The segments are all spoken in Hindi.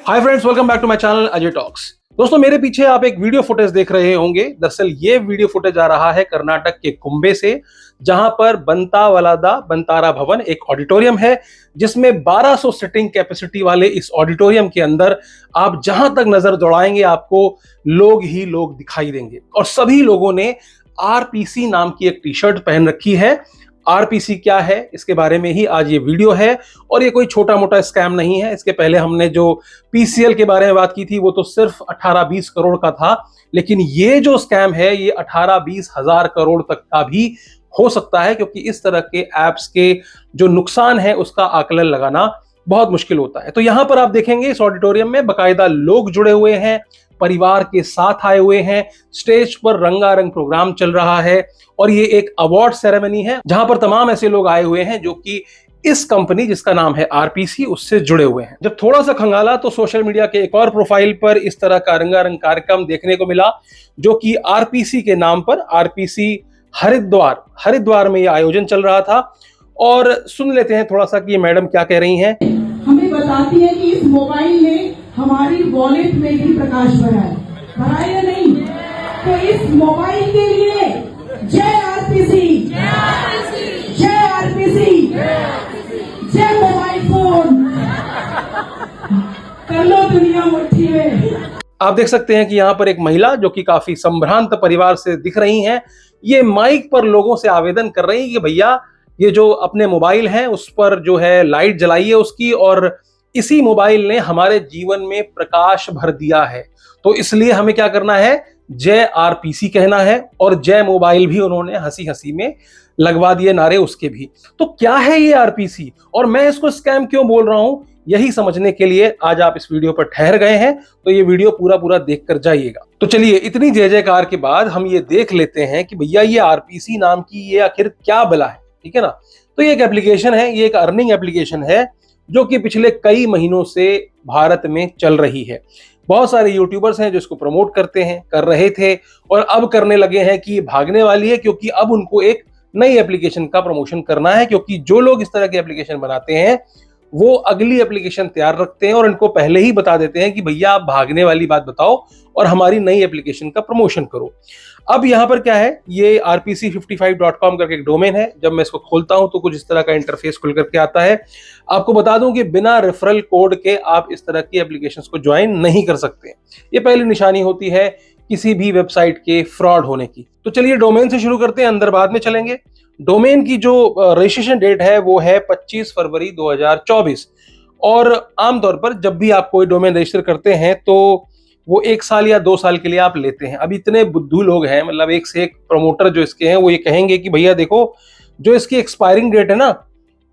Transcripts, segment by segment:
Hi friends, welcome back to my channel Ajay talks. दोस्तों, मेरे पीछे आप एक वीडियो फुटेज देख रहे होंगे। दरअसल ये वीडियो फुटेज आ रहा है कर्नाटक के कुंबे से, जहां पर बंतावलादा बंतारा भवन एक ऑडिटोरियम है, जिसमें 1200 सीटिंग कैपेसिटी वाले इस ऑडिटोरियम के अंदर आप जहां तक नजर दौड़ाएंगे आपको लोग ही लोग दिखाई देंगे। और सभी लोगों ने आरपीसी नाम की एक टी शर्ट पहन रखी है। आरपीसी क्या है, इसके बारे में ही आज ये वीडियो है। और ये कोई छोटा मोटा स्कैम नहीं है। इसके पहले हमने जो पीसीएल के बारे में बात की थी वो तो सिर्फ 18-20 करोड़ का था, लेकिन ये जो स्कैम है ये 18-20 हजार करोड़ तक का भी हो सकता है, क्योंकि इस तरह के एप्स के जो नुकसान है उसका आकलन लगाना बहुत मुश्किल होता है। तो यहां पर आप देखेंगे इस ऑडिटोरियम में बाकायदा लोग जुड़े हुए हैं, परिवार के साथ आए हुए हैं, स्टेज पर रंगारंग प्रोग्राम चल रहा है और ये एक अवार्ड सेरेमनी है जहां पर तमाम ऐसे लोग आए हुए हैं जो कि इस कंपनी जिसका नाम है आरपीसी उससे जुड़े हुए हैं। जब थोड़ा सा खंगाला तो सोशल मीडिया के एक और प्रोफाइल पर इस तरह का रंगारंग कार्यक्रम देखने को मिला, जो कि आरपीसी के नाम पर आरपीसी हरिद्वार में यह आयोजन चल रहा था। और सुन लेते हैं थोड़ा सा कि ये मैडम क्या कह रही हैं। हमें बताती है कि इस मोबाइल ने हमारी वॉलेट में भी प्रकाश भरा है या नहीं। तो इस मोबाइल के लिए जय आरपीसी, जय आरपीसी, जय मोबाइल फोन, कर लो दुनिया मुट्ठी में। आप देख सकते हैं कि यहाँ पर एक महिला जो कि काफी संभ्रांत परिवार से दिख रही हैं, ये माइक पर लोगों से आवेदन कर रही है कि भैया ये जो अपने मोबाइल हैं उस पर जो है लाइट जलाइए उसकी, और इसी मोबाइल ने हमारे जीवन में प्रकाश भर दिया है। तो इसलिए हमें क्या करना है, जय आरपीसी कहना है। और जय मोबाइल भी उन्होंने हंसी हंसी में लगवा दिए नारे उसके भी। तो क्या है ये आरपीसी और मैं इसको स्कैम क्यों बोल रहा हूं, यही समझने के लिए आज आप इस वीडियो पर ठहर गए हैं। तो ये वीडियो पूरा देख कर जाइएगा। तो चलिए, इतनी जय जयकार के बाद हम ये देख लेते हैं कि भैया ये आरपीसी नाम की ये आखिर क्या बला है। ठीक है ना। तो ये एक एप्लीकेशन है, ये एक अर्निंग एप्लीकेशन है जो कि पिछले कई महीनों से भारत में चल रही है। बहुत सारे यूट्यूबर्स हैं जो इसको प्रमोट करते हैं, कर रहे थे और अब करने लगे हैं कि ये भागने वाली है, क्योंकि अब उनको एक नई एप्लीकेशन का प्रमोशन करना है। क्योंकि जो लोग इस तरह की एप्लीकेशन बनाते हैं वो अगली एप्लीकेशन तैयार रखते हैं और इनको पहले ही बता देते हैं कि भैया आप भागने वाली बात बताओ और हमारी नई एप्लीकेशन का प्रमोशन करो। अब यहाँ पर क्या है, ये rpc55.com करके एक डोमेन है। जब मैं इसको खोलता हूं तो कुछ इस तरह का इंटरफेस खुल करके आता है। आपको बता दूं कि बिना रेफरल कोड के आप इस तरह की एप्लीकेशंस को ज्वाइन नहीं कर सकते। ये पहली निशानी होती है किसी भी वेबसाइट के फ्रॉड होने की। तो चलिए डोमेन से शुरू करते हैं, अंदर बाद में चलेंगे। डोमेन की जो रजिस्ट्रेशन डेट है वो है 25 फरवरी 2024। और आमतौर पर जब भी आप कोई डोमेन रजिस्टर करते हैं तो वो 1 साल या 2 साल के लिए आप लेते हैं। अब इतने बुद्धू लोग हैं, मतलब एक से एक प्रमोटर जो इसके हैं वो ये कहेंगे कि भैया देखो जो इसकी एक्सपायरिंग डेट है ना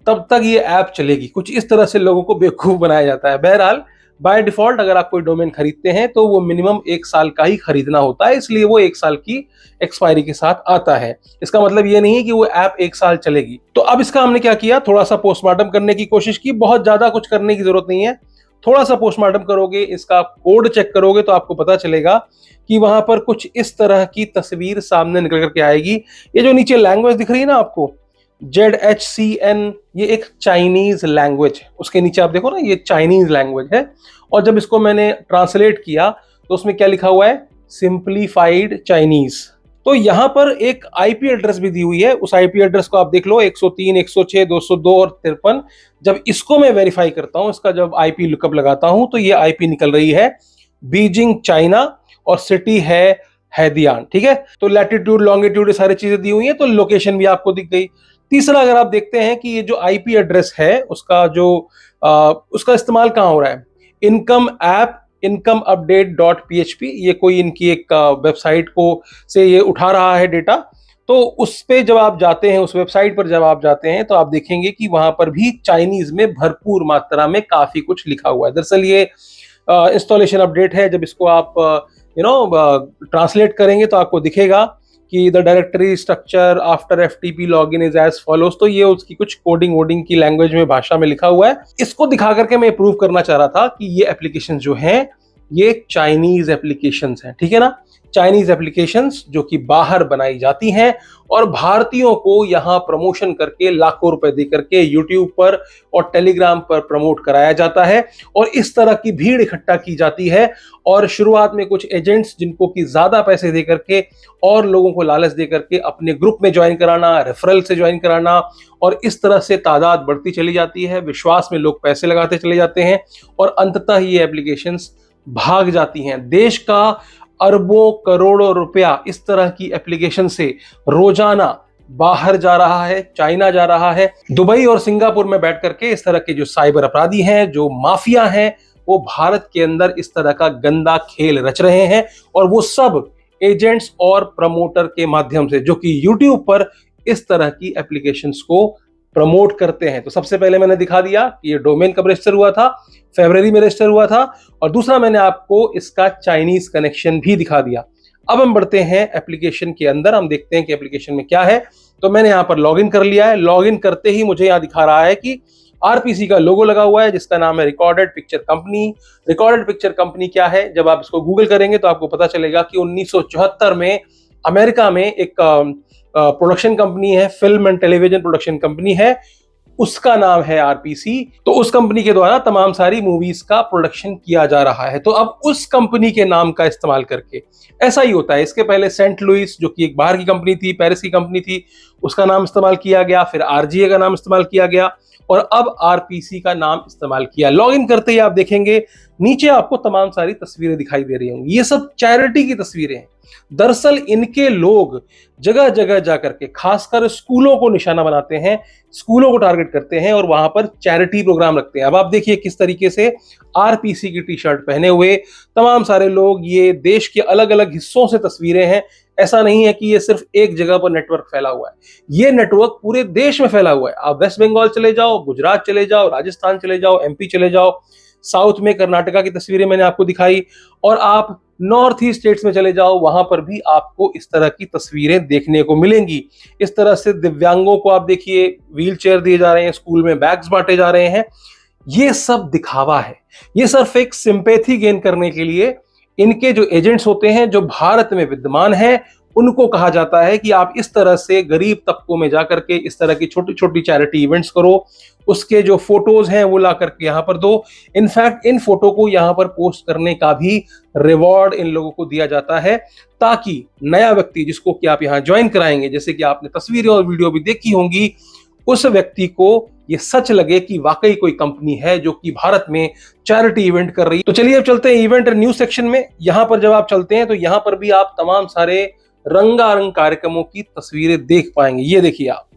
तब तक ये ऐप चलेगी। कुछ इस तरह से लोगों को बेवकूफ बनाया जाता है। बहरहाल बाय डिफॉल्ट अगर आप कोई डोमेन खरीदते हैं तो वो मिनिमम 1 साल का ही खरीदना होता है, इसलिए वो 1 साल की एक्सपायरी के साथ आता है। इसका मतलब ये नहीं है कि वो ऐप 1 साल चलेगी। तो अब इसका हमने क्या किया, थोड़ा सा पोस्टमार्टम करने की कोशिश की। बहुत ज्यादा कुछ करने की जरूरत नहीं है, थोड़ा सा पोस्टमार्टम करोगे, इसका कोड चेक करोगे तो आपको पता चलेगा कि वहां पर कुछ इस तरह की तस्वीर सामने निकल करके आएगी। ये जो नीचे लैंग्वेज दिख रही है ना आपको, ZHCN, ये एक चाइनीज लैंग्वेज है। उसके नीचे आप देखो ना, ये चाइनीज लैंग्वेज है। और जब इसको मैंने ट्रांसलेट किया तो उसमें क्या लिखा हुआ है, सिंप्लीफाइड चाइनीज। तो यहां पर एक आईपी एड्रेस भी दी हुई है। उस आईपी एड्रेस को आप देख लो, 103, 106, 202 और 53। जब इसको मैं वेरीफाई करता हूं, इसका जब आईपी लुकअप लगाता हूं तो ये आईपी निकल रही है बीजिंग चाइना और सिटी है हैदियान। ठीक है। तो लैटिट्यूड, लॉन्गिट्यूड, ये सारी चीजें दी हुई है, तो लोकेशन भी आपको दिख गई। तीसरा, अगर आप देखते हैं कि ये जो आईपी एड्रेस है उसका जो उसका इस्तेमाल कहां हो रहा है, इनकम ऐप इनकम अपडेट.php, ये कोई इनकी एक वेबसाइट को से ये उठा रहा है डेटा। तो उस पे जब आप जाते हैं, उस वेबसाइट पर जब आप जाते हैं तो आप देखेंगे कि वहां पर भी चाइनीज में भरपूर मात्रा में काफी कुछ लिखा हुआ है। दरअसल ये इंस्टॉलेशन अपडेट है। जब इसको आप ट्रांसलेट करेंगे तो आपको दिखेगा कि the directory structure after FTP login is as follows. तो ये उसकी कुछ कोडिंग वोडिंग की लैंग्वेज में, भाषा में लिखा हुआ है। इसको दिखा करके मैं प्रूव करना चाह रहा था कि ये एप्लीकेशन जो हैं ये चाइनीज एप्लीकेशंस हैं। ठीक है ना। चाइनीज एप्लीकेशंस जो कि बाहर बनाई जाती हैं और भारतीयों को यहां प्रमोशन करके लाखों रुपए दे करके यूट्यूब पर और टेलीग्राम पर प्रमोट कराया जाता है और इस तरह की भीड़ इकट्ठा की जाती है। और शुरुआत में कुछ एजेंट्स जिनको कि ज्यादा पैसे दे करके और लोगों को लालच दे करके अपने ग्रुप में ज्वाइन कराना, रेफरल से ज्वाइन कराना, और इस तरह से तादाद बढ़ती चली जाती है। विश्वास में लोग पैसे लगाते चले जाते हैं और अंततः ये एप्लीकेशंस भाग जाती हैं। देश का अरबों करोड़ों रुपया इस तरह की एप्लीकेशन से रोजाना बाहर जा रहा है, चाइना जा रहा है। दुबई और सिंगापुर में बैठ करके इस तरह के जो साइबर अपराधी हैं, जो माफिया हैं, वो भारत के अंदर इस तरह का गंदा खेल रच रहे हैं और वो सब एजेंट्स और प्रमोटर के माध्यम से, जो कि यूट्यूब पर इस तरह की एप्लीकेशंस को प्रमोट करते हैं। तो सबसे पहले मैंने दिखा दिया कि ये डोमेन कब रजिस्टर हुआ था, फरवरी में रजिस्टर हुआ था, और दूसरा मैंने आपको इसका चाइनीज कनेक्शन भी दिखा दिया। अब हम बढ़ते हैं एप्लीकेशन के अंदर, हम देखते हैं कि एप्लीकेशन में क्या है। तो मैंने यहां पर लॉगिन कर लिया है। लॉगिन करते ही मुझे यहां दिखा रहा है कि आरपीसी का लोगो लगा हुआ है जिसका नाम है recorded picture company. Recorded picture company क्या है, जब आप इसको गूगल करेंगे तो आपको पता चलेगा कि 1974 में अमेरिका में एक प्रोडक्शन कंपनी है, film and television production company है, उसका नाम है आरपीसी। तो उस कंपनी के द्वारा तमाम सारी मूवीज का प्रोडक्शन किया जा रहा है। तो अब उस कंपनी के नाम का इस्तेमाल करके ऐसा ही होता है। इसके पहले सेंट लुइस, जो कि एक बाहर की कंपनी थी, पेरिस की कंपनी थी, उसका नाम इस्तेमाल किया गया, फिर आरजीए का नाम इस्तेमाल किया गया और अब आरपीसी का नाम इस्तेमाल किया। लॉगिन करते ही आप देखेंगे नीचे आपको तमाम सारी तस्वीरें दिखाई दे रही होंगी। ये सब चैरिटी की तस्वीरें हैं। दरअसल इनके लोग जगह जगह जाकर के खासकर स्कूलों को निशाना बनाते हैं, स्कूलों को टारगेट करते हैं और वहां पर चैरिटी प्रोग्राम रखते हैं। अब आप देखिए किस तरीके से आरपीसी की टी शर्ट पहने हुए तमाम सारे लोग, ये देश के अलग अलग हिस्सों से तस्वीरें हैं। ऐसा नहीं है कि ये सिर्फ एक जगह पर नेटवर्क फैला हुआ है, ये नेटवर्क पूरे देश में फैला हुआ है। आप वेस्ट बंगाल चले जाओ, गुजरात चले जाओ, राजस्थान चले जाओ, एमपी चले जाओ, साउथ में कर्नाटका की तस्वीरें मैंने आपको दिखाई, और आप नॉर्थ ईस्ट स्टेट्स में चले जाओ, वहां पर भी आपको इस तरह की तस्वीरें देखने को मिलेंगी। इस तरह से दिव्यांगों को आप देखिए, व्हील चेयर दिए जा रहे हैं, स्कूल में बैग्स बांटे जा रहे हैं। ये सब दिखावा है, ये सिर्फ एक सिंपैथी गेन करने के लिए इनके जो एजेंट्स होते हैं, जो भारत में विद्यमान हैं, उनको कहा जाता है कि आप इस तरह से गरीब तबकों में जाकर के इस तरह की छोटी छोटी चैरिटी इवेंट्स करो, उसके जो फोटोज हैं वो ला करके यहाँ पर दो। इनफैक्ट इन फोटो को यहाँ पर पोस्ट करने का भी रिवॉर्ड इन लोगों को दिया जाता है, ताकि नया व्यक्ति जिसको कि आप यहाँ ज्वाइन कराएंगे, जैसे कि आपने तस्वीरें और वीडियो भी देखी होंगी, उस व्यक्ति को ये सच लगे कि वाकई कोई कंपनी है जो कि भारत में चैरिटी इवेंट कर रही है। तो चलिए अब चलते हैं इवेंट न्यूज सेक्शन में। यहां पर जब आप चलते हैं तो यहां पर भी आप तमाम सारे रंगारंग कार्यक्रमों की तस्वीरें देख पाएंगे। ये देखिए आप,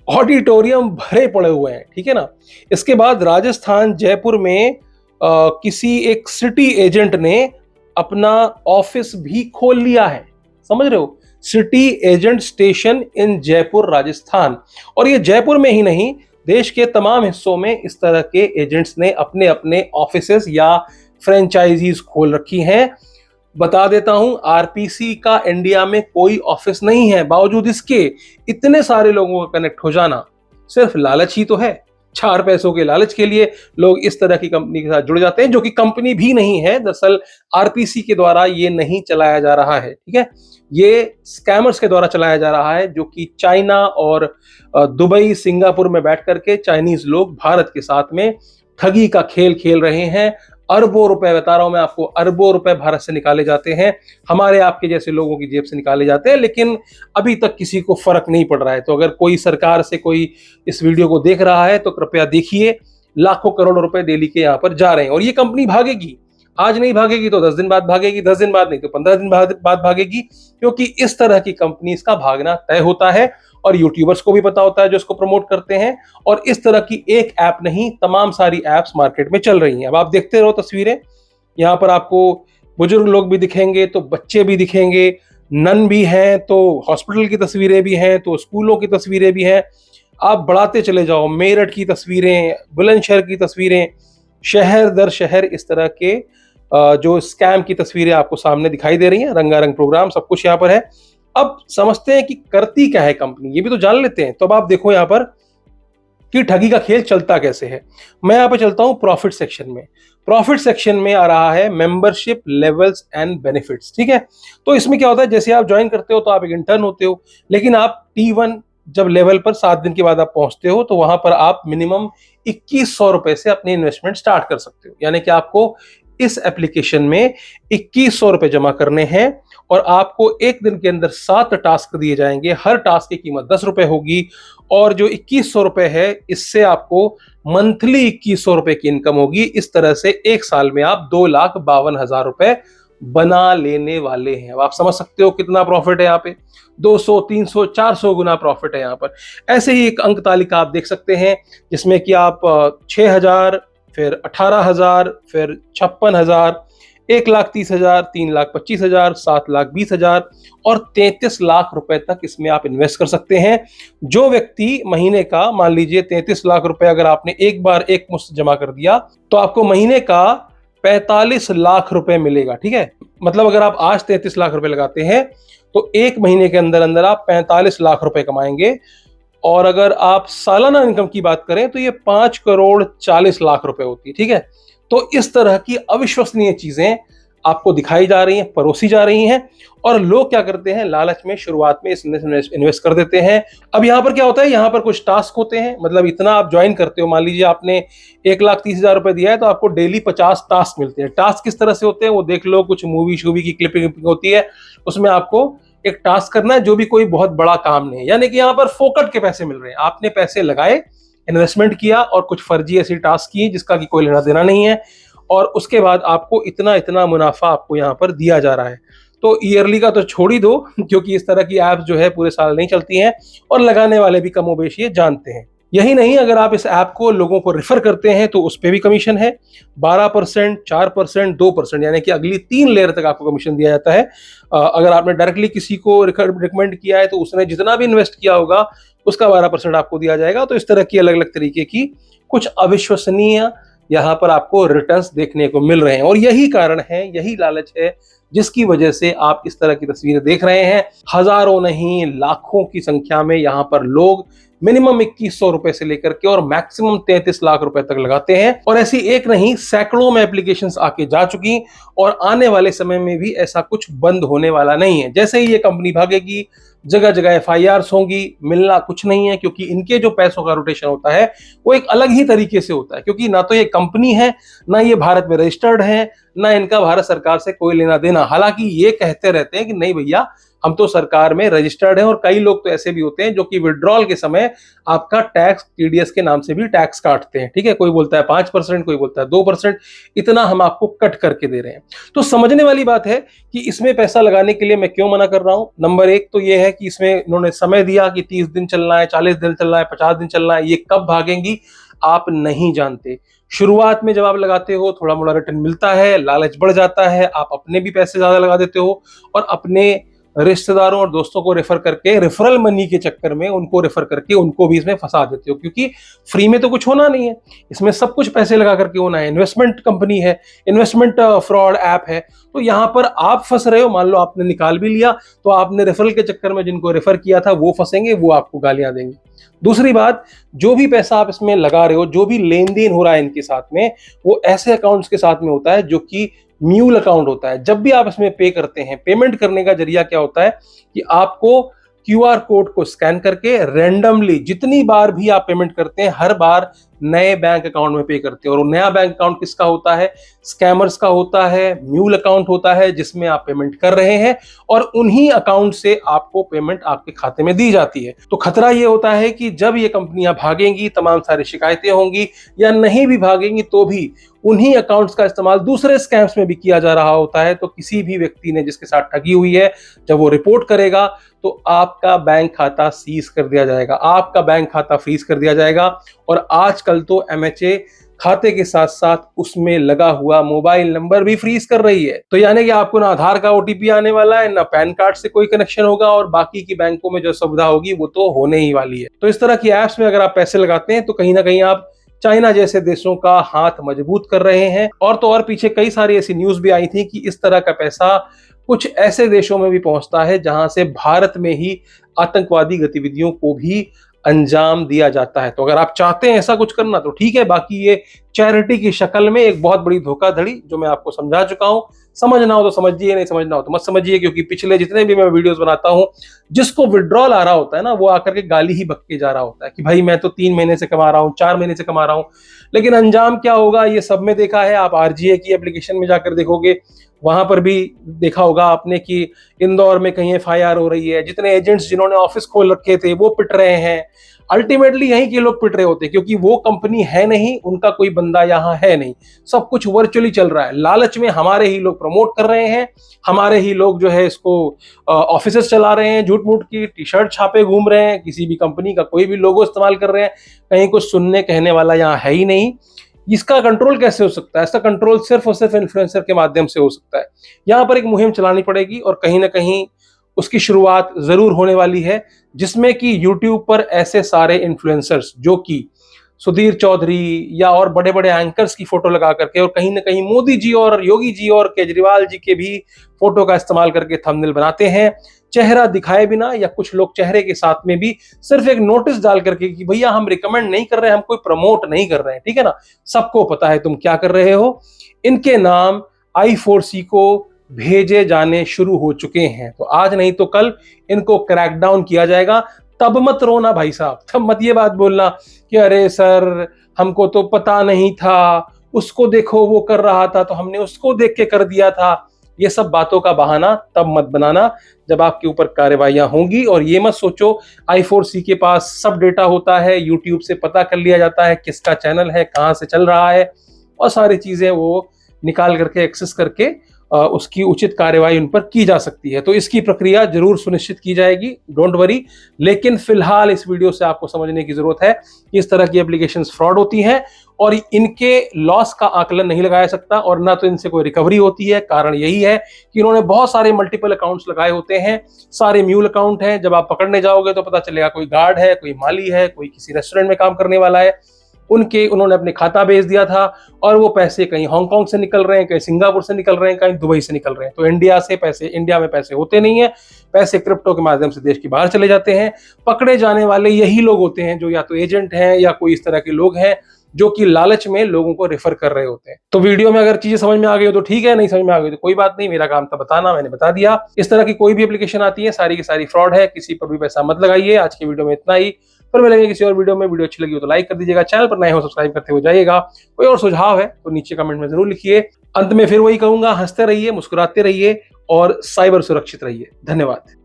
ऑडिटोरियम भरे पड़े हुए हैं, ठीक है ना। इसके बाद राजस्थान जयपुर में किसी एक सिटी एजेंट ने अपना ऑफिस भी खोल लिया है, समझ रहे हो, सिटी एजेंट स्टेशन इन जयपुर राजस्थान। और ये जयपुर में ही नहीं, देश के तमाम हिस्सों में इस तरह के एजेंट्स ने अपने अपने ऑफिसेस या फ्रेंचाइजीज खोल रखी हैं। बता देता हूं, आरपीसी का इंडिया में कोई ऑफिस नहीं है, बावजूद इसके इतने सारे लोगों का कनेक्ट हो जाना सिर्फ लालच ही तो है। 4 पैसों के लालच के लिए लोग इस तरह की कंपनी के साथ जुड़ जाते हैं, जो कि कंपनी भी नहीं है। दरअसल आरपीसी के द्वारा ये नहीं चलाया जा रहा है, ठीक है, ये स्कैमर्स के द्वारा चलाया जा रहा है, जो कि चाइना और दुबई, सिंगापुर में बैठ करके चाइनीज लोग भारत के साथ में ठगी का खेल खेल रहे हैं। अरबों रुपए, बता रहा हूं मैं आपको, अरबों रुपए भारत से निकाले जाते हैं, हमारे आपके जैसे लोगों की जेब से निकाले जाते हैं, लेकिन अभी तक किसी को फर्क नहीं पड़ रहा है। तो अगर कोई सरकार से कोई इस वीडियो को देख रहा है तो कृपया देखिए, लाखों करोड़ों रुपए डेली के यहाँ पर जा रहे हैं। और ये कंपनी भागेगी, आज नहीं भागेगी तो 10 दिन बाद भागेगी, 10 दिन बाद नहीं तो 15 दिन बाद भागेगी, क्योंकि इस तरह की कंपनीज का भागना तय होता है और यूट्यूबर्स को भी पता होता है जो इसको प्रमोट करते हैं। और इस तरह की एक ऐप नहीं, तमाम सारी ऐप्स मार्केट में चल रही हैं। अब आप देखते रहो तस्वीरें, यहाँ पर आपको बुजुर्ग लोग भी दिखेंगे तो बच्चे भी दिखेंगे, नन भी हैं तो हॉस्पिटल की तस्वीरें भी हैं, तो स्कूलों की तस्वीरें भी हैं। आप बढ़ाते चले जाओ, मेरठ की तस्वीरें, बुलंदशहर की तस्वीरें, शहर दर शहर इस तरह के जो स्कैम की तस्वीरें आपको सामने दिखाई दे रही हैं। रंगारंग प्रोग्राम सब कुछ यहाँ पर है। अब समझते हैं कि करती क्या है कंपनी, ये भी तो जान लेते हैं। तो अब आप देखो यहाँ पर कि ठगी का खेल चलता कैसे है। मैं यहाँ पे चलता हूँ प्रॉफिट सेक्शन में। प्रॉफिट सेक्शन में आ रहा है मेंबरशिप लेवल्स एंड बेनिफिट्स, ठीक है। तो इसमें क्या होता है, जैसे आप ज्वाइन करते हो तो आप एक इंटर्न होते हो, लेकिन आप T1 जब लेवल पर 7 दिन के बाद आप पहुंचते हो तो वहां पर आप मिनिमम 2100 रुपए से अपनी इन्वेस्टमेंट स्टार्ट कर सकते हो। यानी कि आपको इस एप्लीकेशन में 2100 रुपए जमा करने हैं और आपको एक दिन के अंदर 7 टास्क दिए जाएंगे। हर टास्क की कीमत 10 रुपए होगी और जो 2100 रुपए है इससे आपको मंथली 2100 रुपए की इनकम होगी। इस तरह से एक साल में आप 2,52,000 रुपए बना लेने वाले हैं। अब आप समझ सकते हो कितना प्रॉफिट है यहाँ पे, 200, 300, 400 गुना प्रॉफिट है यहाँ पर। ऐसे ही एक अंक तालिका आप देख सकते हैं जिसमें कि आप 6,000, फिर 18,000, फिर 56,000, 1,30,000, 3,25,000, 7,20,000 और 33 लाख रुपए तक इसमें आप इन्वेस्ट कर सकते हैं। जो व्यक्ति महीने का, मान लीजिए 33 लाख रुपए अगर आपने एक बार एक मुश्त जमा कर दिया तो आपको महीने का 45 लाख रुपए मिलेगा, ठीक है। मतलब अगर आप आज 33 लाख रुपए लगाते हैं तो एक महीने के अंदर अंदर आप 45 लाख रुपए कमाएंगे। और अगर आप सालाना इनकम की बात करें तो ये 5,40,00,000 रुपए होती है, ठीक है। तो इस तरह की अविश्वसनीय चीजें आपको दिखाई जा रही हैं, परोसी जा रही हैं और लोग क्या करते हैं, लालच में शुरुआत में इन्वेस्ट कर देते हैं। अब यहाँ पर क्या होता है, यहाँ पर कुछ टास्क होते हैं, मतलब इतना आप ज्वाइन करते हो, मान लीजिए आपने 1,30,000 रुपए दिया है तो आपको डेली 50 टास्क मिलते हैं। टास्क किस तरह से होते हैं वो देख लो, कुछ मूवी शूवी की क्लिपिंग होती है, उसमें आपको एक टास्क करना है जो भी कोई बहुत बड़ा काम नहीं है। यानी कि यहाँ पर फोकट के पैसे मिल रहे हैं, आपने पैसे लगाए, इन्वेस्टमेंट किया और कुछ फर्जी ऐसी टास्क की जिसका कि कोई लेना देना नहीं है और उसके बाद आपको इतना इतना मुनाफा आपको यहाँ पर दिया जा रहा है। तो ईयरली का तो छोड़ ही दो, क्योंकि इस तरह की ऐप्स जो है पूरे साल नहीं चलती हैं और लगाने वाले भी कमोबेश ये जानते हैं। यही नहीं, अगर आप इस ऐप को लोगों को रेफर करते हैं तो उस पर भी कमीशन है 12%, 4%, 2%, यानी कि अगली 3 लेयर तक आपको कमीशन दिया जाता है। अगर आपने डायरेक्टली किसी को रिकमेंड किया है तो उसने जितना भी इन्वेस्ट किया होगा उसका 12% आपको दिया जाएगा। तो इस तरह की अलग अलग तरीके की कुछ अविश्वसनीय यहाँ पर आपको रिटर्न्स देखने को मिल रहे हैं और यही कारण है, यही लालच है जिसकी वजह से आप इस तरह की तस्वीरें देख रहे हैं। हजारों नहीं लाखों की संख्या में यहाँ पर लोग मिनिमम 2100 रुपए से लेकर के और मैक्सिमम 33 लाख रुपए तक लगाते हैं और ऐसी एक नहीं सैकड़ों में एप्लीकेशंस आके जा चुकी और आने वाले समय में भी ऐसा कुछ बंद होने वाला नहीं है। जैसे ही ये कंपनी भागेगी, जगह जगह FIRs होंगी, मिलना कुछ नहीं है, क्योंकि इनके जो पैसों का रोटेशन होता है वो एक अलग ही तरीके से होता है, क्योंकि ना तो ये कंपनी है, ना ये भारत में रजिस्टर्ड है, ना इनका भारत सरकार से कोई लेना देना। हालांकि ये कहते रहते हैं कि नहीं भैया हम तो सरकार में रजिस्टर्ड हैं, और कई लोग तो ऐसे भी होते हैं जो कि विड्रॉल के समय आपका टैक्स TDS के नाम से भी टैक्स काटते हैं, ठीक है। कोई बोलता है 5%, कोई बोलता है 2%, इतना हम आपको कट करके दे रहे हैं। तो समझने वाली बात है कि इसमें पैसा लगाने के लिए मैं क्यों मना कर रहा हूं। नंबर एक तो यह है कि इसमें इन्होंने समय दिया कि 30 दिन चलना है, 40 दिन चलना है, 50 दिन चलना है, ये कब भागेंगी आप नहीं जानते। शुरुआत में जब आप लगाते हो थोड़ा मोड़ा रिटर्न मिलता है, लालच बढ़ जाता है, आप अपने भी पैसे ज्यादा लगा देते हो और अपने रिश्तेदारों और दोस्तों को रेफर करके, रेफरल मनी के चक्कर में उनको रेफर करके उनको भी इसमें फंसा देते हो, क्योंकि फ्री में तो कुछ होना नहीं है, इसमें सब कुछ पैसे लगा करके होना है। इन्वेस्टमेंट कंपनी है, इन्वेस्टमेंट फ्रॉड ऐप है, तो यहाँ पर आप फंस रहे हो। मान लो आपने निकाल भी लिया तो आपने रेफरल के चक्कर में जिनको रेफर किया था वो फंसेंगे, वो आपको गालियां देंगे। दूसरी बात, जो भी पैसा आप इसमें लगा रहे हो, जो भी लेन देन हो रहा है इनके साथ में, वो ऐसे अकाउंट्स के साथ में होता है जो कि म्यूल अकाउंट होता है। जब भी आप इसमें पे करते हैं, पेमेंट करने का जरिया क्या होता है कि आपको QR कोड को स्कैन करके रैंडमली जितनी बार भी आप पेमेंट करते हैं, हर बार नए बैंक अकाउंट में पे करते हैं। और नया बैंक अकाउंट किसका होता है? स्कैमर्स का होता है, म्यूल अकाउंट होता है जिसमें आप पेमेंट कर रहे हैं और उन्हीं अकाउंट से आपको पेमेंट आपके खाते में दी जाती है। तो खतरा ये होता है कि जब ये कंपनियां भागेंगी, तमाम सारी शिकायतें होंगी, या नहीं भी भागेंगी तो भी उन्हीं अकाउंट्स का इस्तेमाल दूसरे स्कैम्स में भी किया जा रहा होता है। तो किसी भी व्यक्ति ने जिसके साथ ठगी हुई है, जब वो रिपोर्ट करेगा तो आपका बैंक खाता सीज कर दिया जाएगा, आपका बैंक खाता फ्रीज कर दिया जाएगा। और आजकल तो MHA खाते के साथ साथ उसमें लगा हुआ मोबाइल नंबर भी फ्रीज कर रही है। तो यानी कि आपको ना आधार का OTP आने वाला है, ना पैन कार्ड से कोई कनेक्शन होगा, और बाकी की बैंकों में जो सुविधा होगी वो तो होने ही वाली है। तो इस तरह की ऐप्स में अगर आप पैसे लगाते हैं तो कहीं ना कहीं आप चाइना जैसे देशों का हाथ मजबूत कर रहे हैं। और तो और पीछे कई सारी ऐसी न्यूज भी आई थी कि इस तरह का पैसा कुछ ऐसे देशों में भी पहुंचता है जहां से भारत में ही आतंकवादी गतिविधियों को भी अंजाम दिया जाता है। तो अगर आप चाहते हैं ऐसा कुछ करना तो ठीक है, बाकी ये चैरिटी की शक्ल में एक बहुत बड़ी धोखाधड़ी जो मैं आपको समझा चुका हूं। समझना हो तो समझिए, नहीं समझना हो तो मत समझिए, क्योंकि पिछले जितने भी मैं वीडियोस बनाता हूं, जिसको विड्रॉल आ रहा होता है ना, वो आकर के गाली ही बक के जा रहा होता है कि भाई मैं तो 3 महीने से कमा रहा हूं, 4 महीने से कमा रहा हूं। लेकिन अंजाम क्या होगा ये सब में देखा है। आप आरजीए की एप्लीकेशन में जाकर देखोगे, वहां पर भी देखा होगा आपने कि इंदौर में कहीं एफआईआर हो रही है, जितने एजेंट्स जिन्होंने ऑफिस खोल रखे थे वो पिट रहे हैं। अल्टीमेटली यहीं के लोग पिट रहे होते हैं, क्योंकि वो कंपनी है नहीं, उनका कोई बंदा यहाँ है नहीं, सब कुछ वर्चुअली चल रहा है। लालच में हमारे ही लोग प्रमोट कर रहे हैं, हमारे ही लोग जो है इसको ऑफिसेस चला रहे हैं, झूठ मूठ की टी शर्ट छापे घूम रहे हैं, किसी भी कंपनी का कोई भी लोगो इस्तेमाल कर रहे हैं, कहीं कुछ सुनने कहने वाला यहाँ है ही नहीं। इसका कंट्रोल कैसे हो सकता है? इसका कंट्रोल सिर्फ और सिर्फ इन्फ्लुएंसर के माध्यम से हो सकता है। यहाँ पर एक मुहिम चलानी पड़ेगी और कहीं ना कहीं उसकी शुरुआत जरूर होने वाली है, जिसमें कि YouTube पर ऐसे सारे इन्फ्लुएंसर्स जो कि सुधीर चौधरी या और बड़े बड़े एंकर्स की फोटो लगा करके, और कहीं ना कहीं मोदी जी और योगी जी और केजरीवाल जी के भी फोटो का इस्तेमाल करके थंबनेल बनाते हैं, चेहरा दिखाए बिना, या कुछ लोग चेहरे के साथ में भी सिर्फ एक नोटिस डाल करके कि भैया हम रिकमेंड नहीं कर रहे हैं, हम कोई प्रमोट नहीं कर रहे हैं, ठीक है ना, सबको पता है तुम क्या कर रहे हो। इनके नाम I4C को भेजे जाने शुरू हो चुके हैं। तो आज नहीं तो कल इनको क्रैकडाउन किया जाएगा। तब मत रोना भाई साहब, तब मत ये बात बोलना कि अरे सर हमको तो पता नहीं था, उसको देखो वो कर रहा था तो हमने उसको देख के कर दिया था। ये सब बातों का बहाना तब मत बनाना जब आपके ऊपर कार्रवाइयां होंगी। और ये मत सोचो I4C के पास सब डेटा होता है, यूट्यूब से पता कर लिया जाता है किसका चैनल है, कहां से चल रहा है, और सारी चीजें वो निकाल करके एक्सेस करके उसकी उचित कार्यवाही उन पर की जा सकती है। तो इसकी प्रक्रिया जरूर सुनिश्चित की जाएगी, डोंट वरी। लेकिन फिलहाल इस वीडियो से आपको समझने की जरूरत है कि इस तरह की एप्लीकेशंस फ्रॉड होती हैं और इनके लॉस का आकलन नहीं लगाया सकता और ना तो इनसे कोई रिकवरी होती है। कारण यही है कि इन्होंने बहुत सारे मल्टीपल अकाउंट्स लगाए होते हैं, सारे म्यूल अकाउंट हैं। जब आप पकड़ने जाओगे तो पता चलेगा कोई गार्ड है, कोई माली है, कोई किसी रेस्टोरेंट में काम करने वाला है, उन्होंने अपने खाता भेज दिया था और वो पैसे कहीं हांगकांग से निकल रहे हैं, कहीं सिंगापुर से निकल रहे हैं, कहीं दुबई से निकल रहे हैं। तो इंडिया में पैसे होते नहीं है, पैसे क्रिप्टो के माध्यम से देश के बाहर चले जाते हैं। पकड़े जाने वाले यही लोग होते हैं जो या तो एजेंट हैं या कोई इस तरह के लोग हैं जो कि लालच में लोगों को रेफर कर रहे होते हैं। तो वीडियो में अगर चीजें समझ में आ गई हो तो ठीक है, नहीं समझ में आ गई तो कोई बात नहीं, मेरा काम था बताना, मैंने बता दिया। इस तरह की कोई भी एप्लीकेशन आती है सारी की सारी फ्रॉड है, किसी पर भी पैसा मत लगाइए। आज की वीडियो में इतना ही, फिर मिलेंगे किसी और वीडियो में। वीडियो अच्छी लगी हो तो लाइक कर दीजिएगा, चैनल पर नए हो सब्सक्राइब करते हो जाइएगा। कोई और सुझाव है तो नीचे कमेंट में जरूर लिखिए। अंत में फिर वही कहूंगा, हंसते रहिए, मुस्कुराते रहिए और साइबर सुरक्षित रहिए। धन्यवाद।